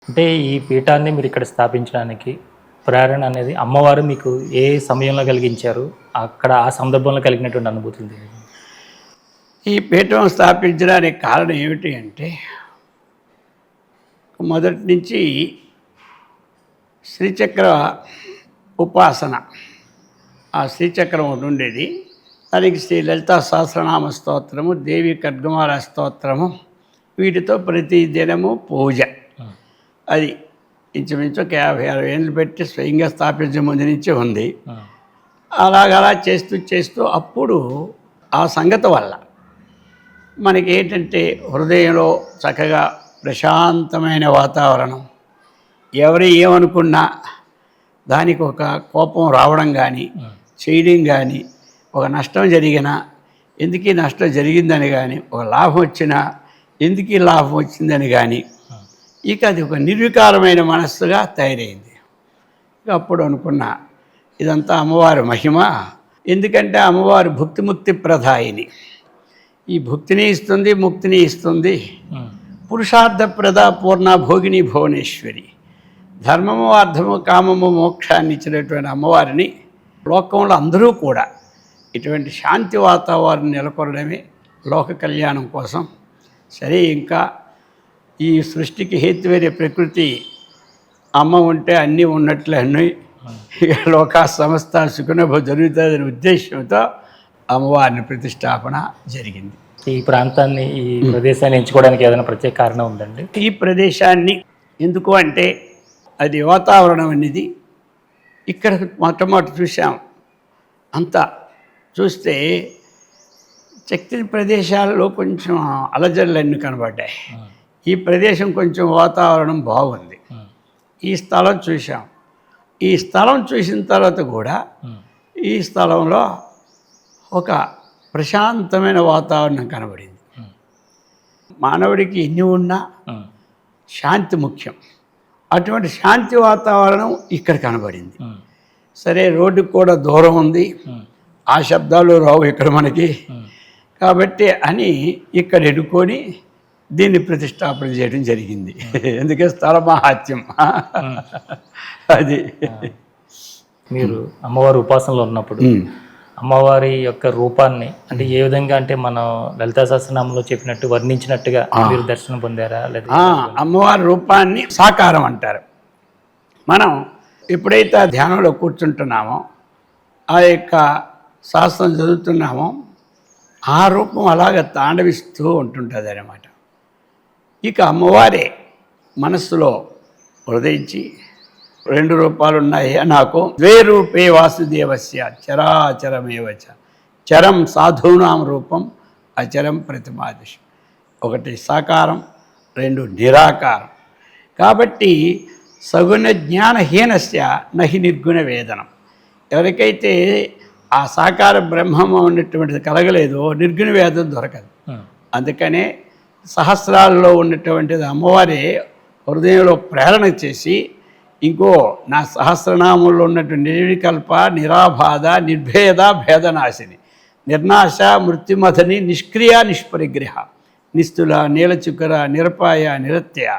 అంటే ఈ పీఠాన్ని మీరు ఇక్కడ స్థాపించడానికి ప్రేరణ అనేది అమ్మవారు మీకు ఏ సమయంలో కలిగించారు? అక్కడ ఆ సందర్భంలో కలిగినటువంటి అనుభూతులు తెలియదు. ఈ పీఠం స్థాపించడానికి కారణం ఏమిటి అంటే, మొదటి నుంచి శ్రీచక్ర ఉపాసన, ఆ శ్రీచక్రం ఒకటి ఉండేది. దానికి శ్రీ లలితా సహస్రనామ స్తోత్రము, దేవి ఖడ్గమాల స్తోత్రము, వీటితో ప్రతి దినము పూజ. అది ఇంచుమించు 50-60 ఏళ్ళు పెట్టి స్వయంగా స్థాపించే ముందు నుంచి ఉంది. అలాగలా చేస్తూ చేస్తూ అప్పుడు ఆ సంగతి వల్ల మనకి ఏంటంటే హృదయంలో చక్కగా ప్రశాంతమైన వాతావరణం, ఎవరు ఏమనుకున్నా దానికి ఒక కోపం రావడం కానీ చేయడం కానీ, ఒక నష్టం జరిగినా ఎందుకు ఈ నష్టం జరిగిందని కానీ, ఒక లాభం వచ్చినా ఎందుకు ఈ లాభం వచ్చిందని కానీ, ఇక అది ఒక నిర్వికారమైన మనస్సుగా తయారైంది. ఇక అప్పుడు అనుకున్నా ఇదంతా అమ్మవారి మహిమ. ఎందుకంటే అమ్మవారు భుక్తిముక్తి ప్రదాయిని, ఈ భుక్తిని ఇస్తుంది, ముక్తిని ఇస్తుంది. పురుషార్థ ప్రద పూర్ణ భోగిని భువనేశ్వరి, ధర్మము అర్థము కామము మోక్షాన్ని ఇచ్చినటువంటి అమ్మవారిని లోకంలో అందరూ కూడా ఇటువంటి శాంతి వాతావరణం నెలకొనడమే లోక కళ్యాణం కోసం. సరే, ఇంకా ఈ సృష్టికి హేతువైన ప్రకృతి అమ్మ ఉంటే అన్నీ ఉన్నట్లే అన్నీ లోకా సంస్థ సుఖనభ జరుగుతుందనే ఉద్దేశంతో అమ్మవారిని ప్రతిష్టాపన జరిగింది. ఈ ప్రాంతాన్ని, ఈ ప్రదేశాన్ని ఎంచుకోవడానికి ఏదైనా ప్రత్యేక కారణం ఉందండి? ఈ ప్రదేశాన్ని ఎందుకు అంటే, అది వాతావరణం అనేది ఇక్కడ మొట్టమొదటి చూసాం. అంతా చూస్తే శక్తి ప్రదేశాల్లో కొంచెం అలజడులన్నీ కనబడ్డాయి. ఈ ప్రదేశం కొంచెం వాతావరణం బాగుంది. ఈ స్థలం చూసాం. ఈ స్థలం చూసిన తర్వాత కూడా ఈ స్థలంలో ఒక ప్రశాంతమైన వాతావరణం కనబడింది. మానవుడికి ఎన్ని ఉన్నా శాంతి ముఖ్యం. అటువంటి శాంతి వాతావరణం ఇక్కడ కనబడింది. సరే, రోడ్డుకు కూడా దూరం ఉంది, ఆ శబ్దాలు రావు ఇక్కడ మనకి, కాబట్టి అని ఇక్కడ ఎడుకొని దీన్ని ప్రతిష్టాపన చేయడం జరిగింది. ఎందుకంటే స్థల మహాత్యం అది. మీరు అమ్మవారి ఉపాసనలో ఉన్నప్పుడు అమ్మవారి యొక్క రూపాన్ని అంటే ఏ విధంగా, అంటే మనం లలితా సహస్రనామంలో చెప్పినట్టు వర్ణించినట్టుగా మీరు దర్శనం పొందారా? లేదా అమ్మవారి రూపాన్ని సాకారం అంటారు. మనం ఎప్పుడైతే ఆ ధ్యానంలో కూర్చుంటున్నామో, ఆ యొక్క శాస్త్రం చదువుతున్నామో, ఆ రూపం అలాగ తాండవిస్తూ ఉంటుంటుంది అన్నమాట. ఇక అమ్మవారే మనస్సులో హృదయించి, 2 రూపాలు ఉన్నాయి నాకు, 2 రూపే వాసుదేవస్య చరాచరమేవచ, చరం సాధూనాం రూపం అచరం ప్రతిమాదిశం. 1 సాకారం, 2 నిరాకారం. కాబట్టి సగుణ జ్ఞానహీనస్య నహి నిర్గుణ వేదనం. ఎవరికైతే ఆ సాకార బ్రహ్మము ఉన్నటువంటిది కలగలేదో నిర్గుణ వేదం దొరకదు. అందుకనే సహస్రాల్లో ఉన్నటువంటిది అమ్మవారే హృదయంలో ప్రేరణ చేసి, ఇంకో నా సహస్రనామంలో ఉన్నటువంటి నిర్వికల్ప, నిరాబాధ, నిర్భేద, భేదనాశిని, నిర్నాశ, మృత్యుమథని, నిష్క్రియ, నిష్పరిగ్రహ, నిస్తుల, నీలచుకర, నిరపాయ, నిరత్య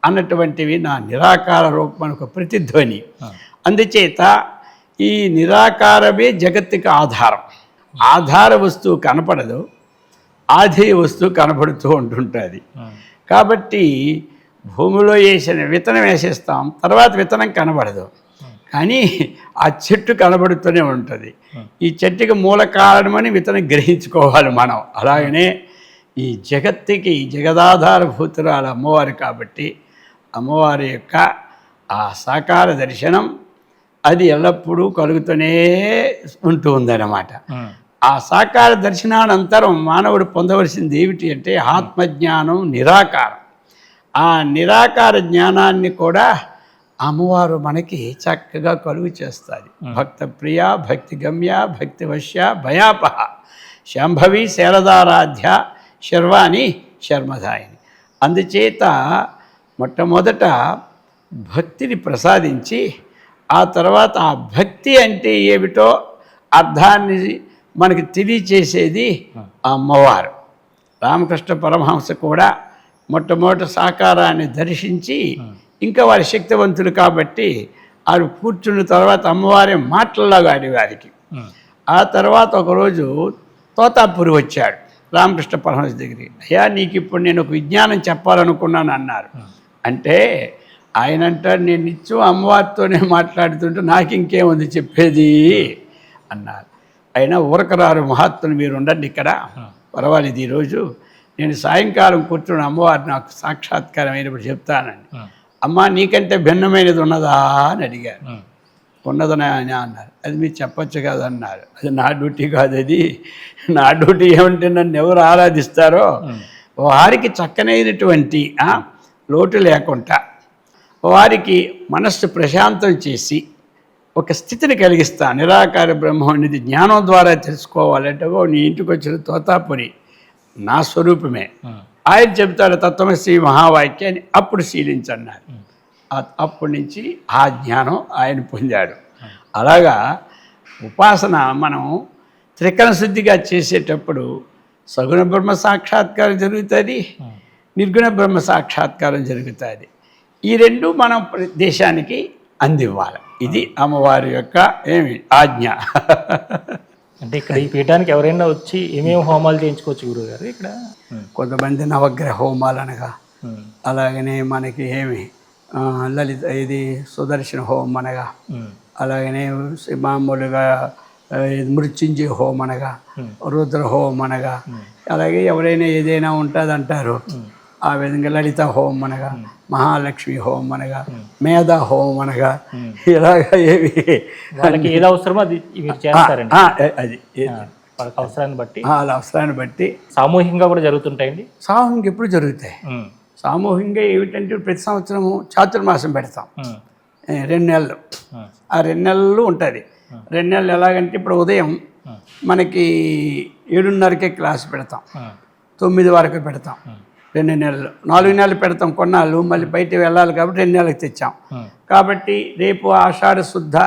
అన్నటువంటివి నా నిరాకార రూపం ఒక ప్రతిధ్వని. అందుచేత ఈ నిరాకారమే జగత్తుకి ఆధారం. ఆధార వస్తువు కనపడదు, ఆధేయ వస్తువు కనపడుతూ ఉంటుంటుంది. కాబట్టి భూమిలో వేసిన విత్తనం వేసేస్తాం, తర్వాత విత్తనం కనబడదు, కానీ ఆ చెట్టు కనబడుతూనే ఉంటుంది. ఈ చెట్టుకి మూల కారణమని విత్తనం గ్రహించుకోవాలి మనం. అలాగనే ఈ జగత్తుకి జగదాధారభూతురాలు అమ్మవారు. కాబట్టి అమ్మవారి యొక్క ఆ సాకార దర్శనం అది ఎల్లప్పుడూ కలుగుతూనే ఉంటూ ఉందన్నమాట. ఆ సాకార దర్శనానంతరం మానవుడు పొందవలసింది ఏమిటి అంటే ఆత్మజ్ఞానం, నిరాకారం. ఆ నిరాకార జ్ఞానాన్ని కూడా అమ్మవారు మనకి చక్కగా కలుగు చేస్తుంది. భక్త ప్రియ, భక్తి గమ్య, భక్తి వశ్య, భయాపహ, శాంభవి శైలదారాధ్య, శర్వాణి శర్మదాయిని. అందుచేత మొట్టమొదట భక్తిని ప్రసాదించి, ఆ తర్వాత ఆ భక్తి అంటే ఏమిటో అర్థాన్ని మనకి తెలియచేసేది అమ్మవారు. రామకృష్ణ పరమహంస కూడా మొట్టమొదటి సాకారాన్ని దర్శించి ఇంకా వారి శక్తివంతులు కాబట్టి వారు కూర్చున్న తర్వాత అమ్మవారి మాటల్లాగా ఆడేవారికి. ఆ తర్వాత ఒకరోజు తోతాపూరి వచ్చాడు రామకృష్ణ పరమహంస దగ్గరికి. అయ్యా, నీకు ఇప్పుడు నేను ఒక విజ్ఞానం చెప్పాలనుకున్నాను అన్నారు. అంటే ఆయన అంటాడు, నేను నిత్యం అమ్మవారితోనే మాట్లాడుతుంటే నాకు ఇంకేముంది చెప్పేది అన్నారు. అయినా ఊరకరారు మహాత్ములు మీరు ఉండండి ఇక్కడ, పర్వాలేదు, ఈరోజు నేను సాయంకాలం కూర్చుని అమ్మవారు నాకు సాక్షాత్కారం అయినప్పుడు చెప్తానండి. అమ్మ, నీకంటే భిన్నమైనది ఉన్నదా అని అడిగారు. ఉన్నదని ఆయన అన్నారు. అది మీరు చెప్పచ్చు కదన్నారు. అది నా డ్యూటీ కాదు, అది నా డ్యూటీ ఏమంటే నన్ను ఎవరు ఆరాధిస్తారో వారికి చక్కనైనటువంటి లోటు లేకుండా వారికి మనస్సు ప్రశాంతం చేసి ఒక స్థితిని కలిగిస్తా. నిరాకార బ్రహ్మం అనేది జ్ఞానం ద్వారా తెలుసుకోవాలంటే నీ ఇంటికి వచ్చిన తోతాపురి నా స్వరూపమే. ఆయన చెబుతాడు తత్వమసి మహావాక్యాన్ని, అప్పుడు శీలించన్నారు. అప్పటి నుంచి ఆ జ్ఞానం ఆయన పొందాడు. అలాగా ఉపాసన మనం త్రికరణ శుద్ధిగా చేసేటప్పుడు సగుణ బ్రహ్మ సాక్షాత్కారం జరుగుతుంది, నిర్గుణ బ్రహ్మ సాక్షాత్కారం జరుగుతుంది. ఈ రెండు మనం దేశానికి అందివ్వాలి. ఇది అమ్మవారి యొక్క ఆజ్ఞ. అంటే ఇక్కడ ఈ పీఠానికి ఎవరైనా వచ్చి ఏమేమి హోమాలు చేయించుకోవచ్చు గురువుగారు? ఇక్కడ కొంతమంది నవగ్రహ హోమాలు అనగా, అలాగనే మనకి లలిత సుదర్శన హోమం అనగా, అలాగనే మామూలుగా మృత్యుంజయ హోమం అనగా, రుద్ర హోమం అనగా, అలాగే ఎవరైనా ఏదైనా ఉంటుందంటారు. ఆ విధంగా లలిత హోమం అనగా, మహాలక్ష్మి హోమం అనగా, మేధా హోమం అనగా, ఇలాగా వాళ్ళకి ఏది అవసరమో అది చేస్తారండి. అది అవసరాన్ని బట్టి వాళ్ళ అవసరాన్ని బట్టి సామూహికంగా కూడా జరుగుతుంటాయండి. సామూహికంగా ఎప్పుడు జరుగుతాయి. సామూహికంగా ఏమిటంటే ప్రతి సంవత్సరము చాతుర్మాసం పెడతాం 2 నెలలు. ఆ 2 నెలలు ఉంటుంది. 2 నెలలు ఎలాగంటే ఇప్పుడు ఉదయం మనకి 7:30కే క్లాస్ పెడతాం, 9 వరకు పెడతాం. 2 నెలలు, 4 నెలలు పెడతాం. కొన్నాళ్ళు మళ్ళీ బయట వెళ్ళాలి కాబట్టి 2 నెలలకు తెచ్చాం. కాబట్టి రేపు ఆషాఢ శుద్ధ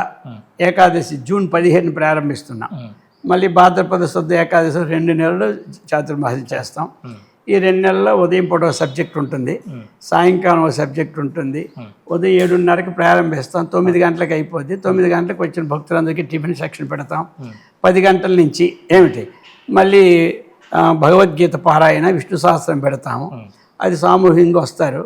ఏకాదశి జూన్ 15 ప్రారంభిస్తున్నాం. మళ్ళీ భాద్రపద శుద్ధ ఏకాదశి 2 నెలలు చాతుర్మాసం చేస్తాం. ఈ 2 నెలల్లో ఉదయం పూట సబ్జెక్ట్ ఉంటుంది, సాయంకాలం ఒక సబ్జెక్ట్ ఉంటుంది. ఉదయం 7:30కి ప్రారంభిస్తాం, 9 గంటలకు అయిపోద్ది. 9 గంటలకు వచ్చిన భక్తులందరికీ టిఫిన్ సెక్షన్ పెడతాం. 10 గంటల నుంచి మళ్ళీ భగవద్గీత పారాయణ, విష్ణు సహస్రం పెడతాము. అది సామూహికంగా వస్తారు.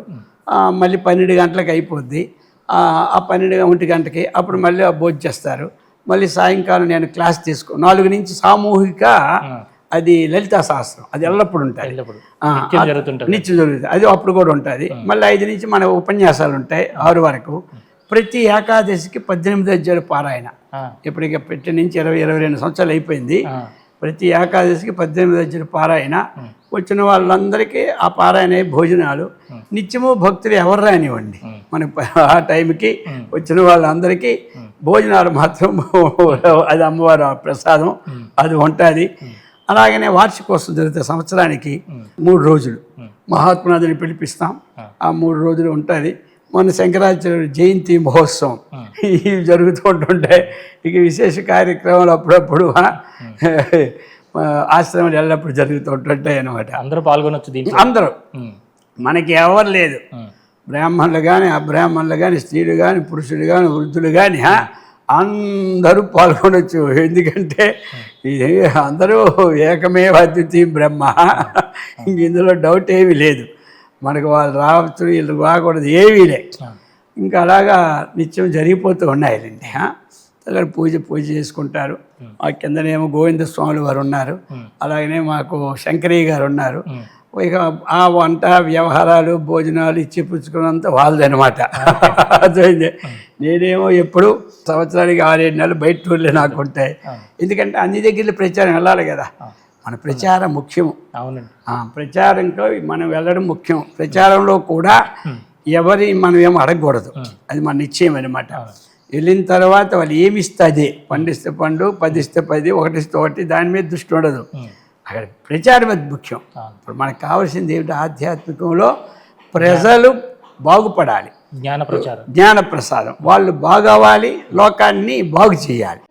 మళ్ళీ 12 గంటలకు అయిపోద్ది. ఆ 1 గంటకి అప్పుడు మళ్ళీ భోజనం చేస్తారు. మళ్ళీ సాయంకాలం నేను క్లాస్ 4 నుంచి సామూహిక అది లలితా సహస్రం, అది ఎల్లప్పుడు ఉంటుంది, నిత్యం జరుగుతుంది. అది అప్పుడు కూడా ఉంటుంది. మళ్ళీ 5 నుంచి మన ఉపన్యాసాలు ఉంటాయి 6 వరకు. ప్రతి ఏకాదశికి 18 అధ్యాయాలు పారాయణ. ఇప్పటికి పెట్టి నుంచి 22 సంవత్సరాలు అయిపోయింది. ప్రతి ఏకాదశికి 18 అధ్యాయాలు పారాయణ. వచ్చిన వాళ్ళందరికీ ఆ పారాయణ భోజనాలు. నిత్యము భక్తులు ఎవరు రానివ్వండి, మనకి ఆ టైంకి వచ్చిన వాళ్ళందరికీ భోజనాలు మాత్రం అది అమ్మవారి ప్రసాదం అది ఉంటుంది. అలాగనే వార్షికోత్సవం జరిగితే సంవత్సరానికి 3 రోజులు మహాత్మునాథుని పిలిపిస్తాం. ఆ 3 రోజులు ఉంటుంది. మన శంకరాచార్య జయంతి మహోత్సవం ఇవి జరుగుతూ ఉంటుంటాయి. ఇక విశేష కార్యక్రమాలు అప్పుడప్పుడు ఆశ్రమాలు ఎల్లప్పుడు జరుగుతూ ఉంటుంటాయి అన్నమాట. అందరూ పాల్గొనొచ్చు. అందరూ, మనకి ఎవరు లేదు, బ్రాహ్మణులు కానీ అబ్రాహ్మణులు కానీ స్త్రీలు కానీ పురుషులు కానీ వృద్ధులు కానీ అందరూ పాల్గొనవచ్చు. ఎందుకంటే ఇది అందరూ ఏకమేవ అద్వితీయం బ్రహ్మ. ఇంక ఇందులో డౌట్ ఏమీ లేదు. మనకు వాళ్ళు రావచ్చు వీళ్ళు రాకూడదు ఏమీ లే. ఇంకా అలాగా నిత్యం జరిగిపోతూ ఉన్నాయండి. అక్కడ పూజ చేసుకుంటారు. ఆ కిందనేమో గోవింద స్వాములు వారు ఉన్నారు, అలాగనే మాకు శంకరయ్య గారు ఉన్నారు. ఇక ఆ వంట వ్యవహారాలు భోజనాలు ఇచ్చి పుచ్చుకున్నంత వాళ్ళదనమాట. అర్థమైంది. నేనేమో ఎప్పుడు సంవత్సరానికి 6-7 నెలలు బయట టూర్లే నాకు ఉంటాయి. ఎందుకంటే అన్ని దగ్గర ప్రచారం వెళ్ళాలి కదా. మన ప్రచారం ముఖ్యము. అవునండి. ప్రచారంతో మనం వెళ్ళడం ముఖ్యం. ప్రచారంలో కూడా మనం ఏమో అడగకూడదు, అది మన నిశ్చయం అనమాట. వెళ్ళిన తర్వాత వాళ్ళు ఏమి ఇస్తే అదే, పండిస్తే పండు, 10 ఇస్తే 10, 1 ఇస్తే 1, దాని మీద దృష్టి ఉండదు. అక్కడ ప్రచారం అది ముఖ్యం. ఇప్పుడు మనకు కావాల్సింది ఏమిటి? ఆధ్యాత్మికంలో ప్రజలు బాగుపడాలి, జ్ఞాన ప్రసాదం, వాళ్ళు బాగవ్వాలి, లోకాన్ని బాగు చేయాలి.